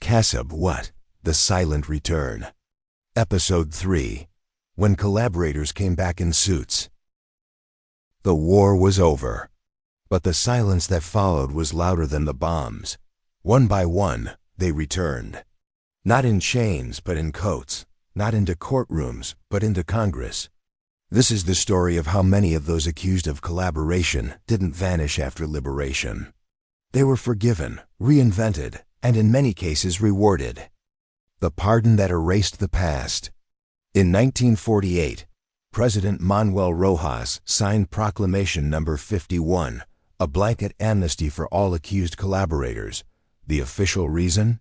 Kasabwat, The Silent Return. Episode 3. When Collaborators Came Back in Suits. The war was over, but the silence that followed was louder than the bombs. One by one, they returned. Not in chains, but in coats. Not into courtrooms, but into Congress. This is the story of how many of those accused of collaboration didn't vanish after liberation. They were forgiven, reinvented, and in many cases rewarded. The pardon that erased the past. In 1948, President Manuel Roxas signed Proclamation No. 51, a blanket amnesty for all accused collaborators. The official reason?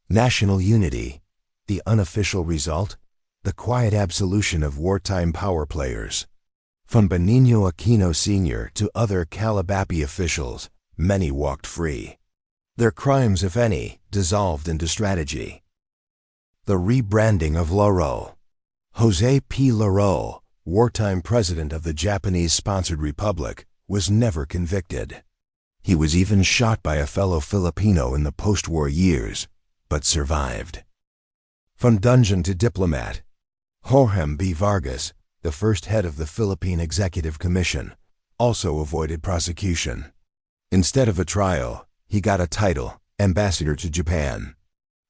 National unity. The unofficial result? The quiet absolution of wartime power players. From Benigno Aquino Sr. to other Collaborators officials, many walked free. Their crimes, if any, dissolved into strategy. The rebranding of Laurel. José P. Laurel, wartime president of the Japanese-sponsored republic, was never convicted. He was even shot by a fellow Filipino in the post-war years, but survived. From dungeon to diplomat. Jorge Vargas, the first head of the Philippine Executive Commission, also avoided prosecution. Instead of a trial, he got a title, ambassador to Japan.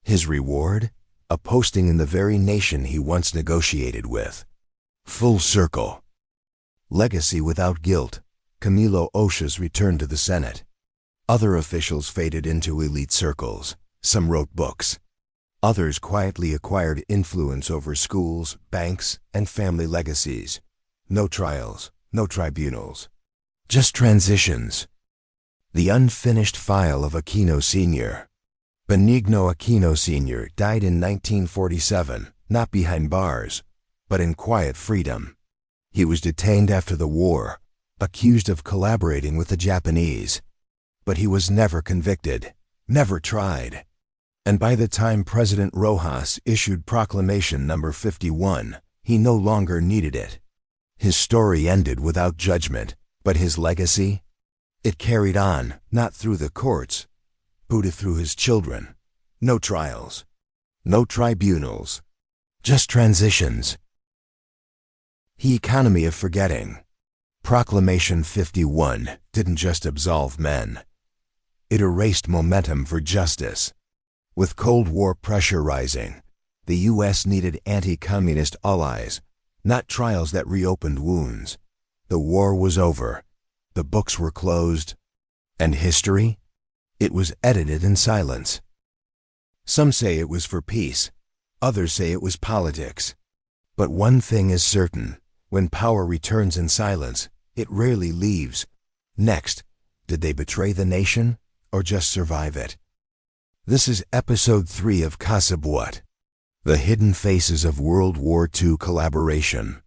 His reward? A posting in the very nation he once negotiated with. Full circle. Legacy without guilt. Camilo Oshas returned to the Senate. Other officials faded into elite circles. Some wrote books. Others quietly acquired influence over schools, banks, and family legacies. No trials, no tribunals. Just transitions. The unfinished file of Aquino Sr. Benigno Aquino Sr. died in 1947, not behind bars, but in quiet freedom. He was detained after the war, accused of collaborating with the Japanese. But he was never convicted, never tried. And by the time President Roxas issued Proclamation No. 51, he no longer needed it. His story ended without judgment, but his legacy? It carried on, not through the courts, but through his children. No trials, no tribunals, just transitions. The economy of forgetting. Proclamation 51 didn't just absolve men. It erased momentum for justice. With Cold War pressure rising, the U.S. needed anti-communist allies, not trials that reopened wounds. The war was over. The books were closed. And history? It was edited in silence. Some say it was for peace. Others say it was politics. But one thing is certain. When power returns in silence, it rarely leaves. Next, did they betray the nation or just survive it? This is Episode 3 of Kasabwat, The Hidden Faces of World War II Collaboration.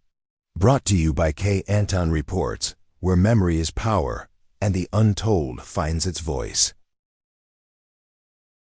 Brought to you by K Anton Reports, where memory is power and the untold finds its voice.